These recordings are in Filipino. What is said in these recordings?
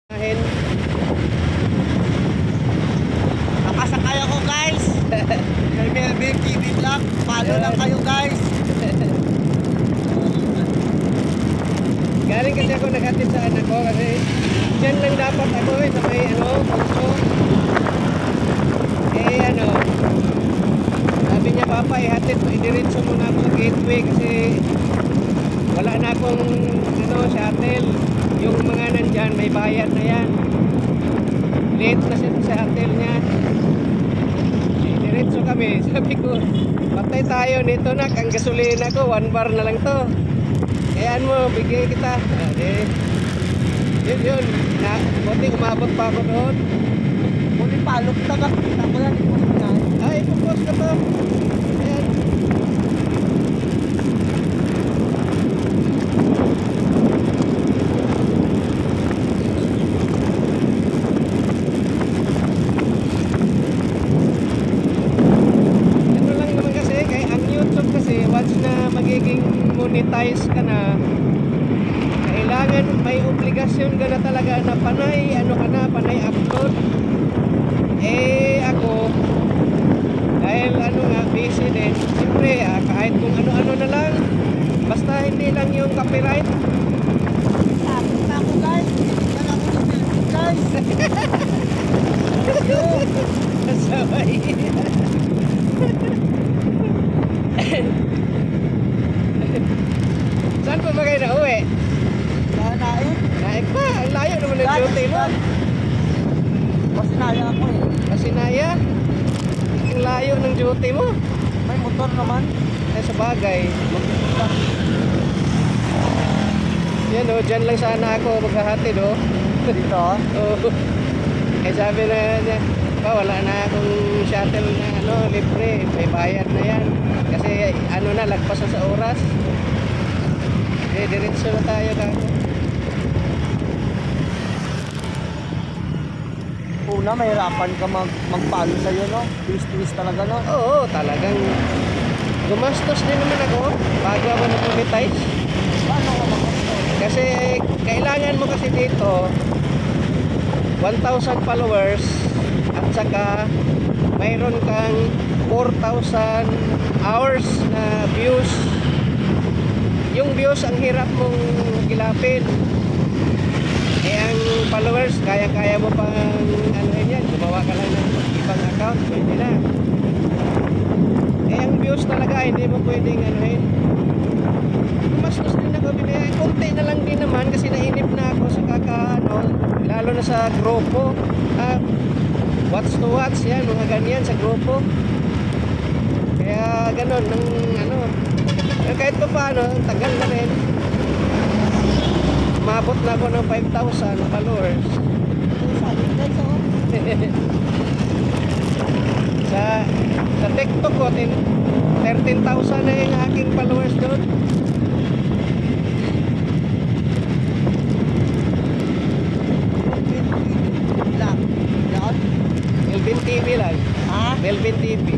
Nakasakay ako guys. Kay Melvin TV Vlog. Follow lang kayo guys. Galing kasi ako naghatid sa anak ko kasi dyan lang dapat ako sa may puso. Sabi niya, Papa, ihatid mo, idiretso mo na ako sa gateway kasi wala na akong shuttle. Yung mga nandyan may bayad na yan. Late na siya sa shuttle niya. Diretso kami. Sabi ko, patay tayo nito na. Ang gasolina ko 1 bar na lang to. Kayaan mo, bigay kita. Yun. Buti umabot pa ako doon. Muli palok na ka. Kita ko yan. Ay, ipupos ka to. Ayan. Ito lang naman kasi, kaya ang YouTube kasi, once na magiging monetize ka na, kailangan may obligasyon ka na talaga na panay, panay upload. Ako, dahil busy din, siyempre kahit kung ano na lang, basta hindi lang yung copyright. Sakit na ako guys. Yan ako ng Melvin guys. Sabay. Saan pa ba kayo nauwi? Naik. Naik pa, ang layo naman ng duty mo. Pasinaya ako eh. Pasinaya? Ang layo ng duty mo. May motor naman. Ay, sa bagay. Yan dyan lang sana ako maghahatid Dito. Eh sabi na niya, wala na akong shuttle na libre, may bayad na yan. Kasi lagpas na sa oras. Diretso na tayo kako. Una, mahirapan ka magpalo sa'yo, no? Twist talaga, no? Oo, talagang gumastos din naman ako bago ako na-monetize. Paano ka magastos? Kasi kailangan mo kasi dito 1,000 followers at saka mayroon kang 4,000 hours na views. Yung views ang hirap mong kilapin. Ang followers, kaya-kaya mo pang yan, gumawa ka lang ng ibang account, pwede na. Ang views talaga, hindi mo pwedeng gumastos din ako, konti na lang din naman kasi nainip na ako sa lalo na sa grupo. Watch to watch, yan, mga ganyan sa grupo. Kaya ganon, kahit pa paano, tagal na rin. Umabot na ako ng 5,000 followers. sa TikTok ko, 13,000 na yung aking followers doon. Melvin TV lang. Ha? Melvin TV.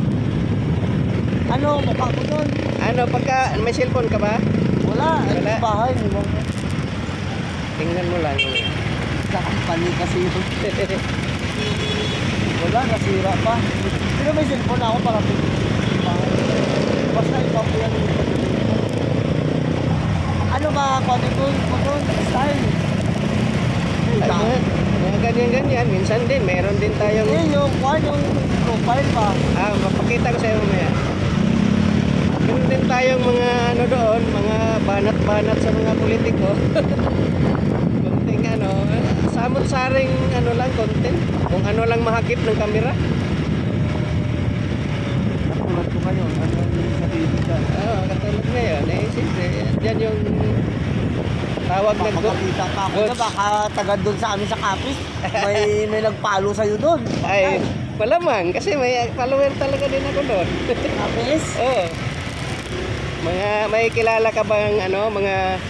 Ano, mukha ko doon? Pagka may cellphone ka ba? Wala. Wala. Sa bahay. Tingnan mo lang. Sa company kasi yun. Wala, nasira pa. Pero may cellphone ako para basta ikaw po yan. Ano ba, kung mo doon? Style. Mga ganyan-ganyan. Minsan din, meron din tayong... yung profile pa. Mapakita ko sa iyo mamaya. Meron din tayong mga doon, mga banat-banat sa mga politiko. Kunting samot-saring lang, content. Kung lang mahakip ng kamera. Katulad ko ngayon, sabihin ka. Katulad ngayon. Siyempre, yan yung tawag na Papakita pa ako na baka taga doon sa amin sa Kapis. May nagpalo sa'yo doon. Ay, malamang. Kasi may follower talaga din ako doon. Kapis? Oo. May kilala ka bang mga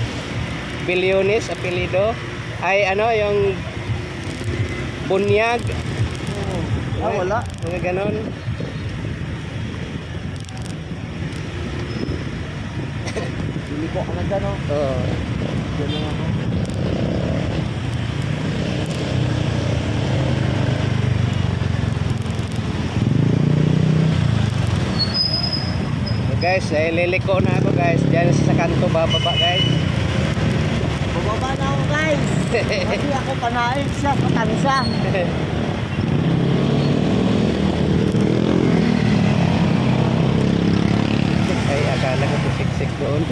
bilyones, apelido? Ay yung bunyag. Wala. Mga ganon. Hindi ko ka na dyan, Oo. Diyan lang ako. guys, liliko na ako guys. Diyan sa kanto bababa guys. Bumaba na ako guys. Kasi ako panain siya, patansa. Ay, akala ko siksik doon.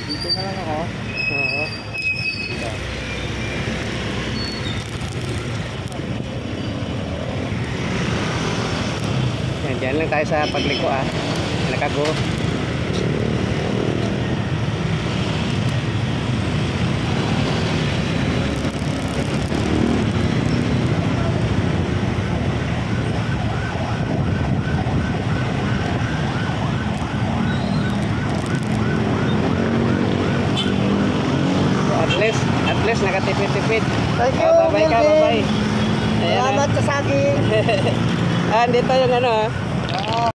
Dito na lang ako. Oo. Yan, dyan lang tayo sa pagliko ah. Nakago. At least nakatipid-tipid. Thank you, Bye-bye ka, Melvin. bye-bye. Ayan Salamat sa saging. ah. Dito yung ano ah.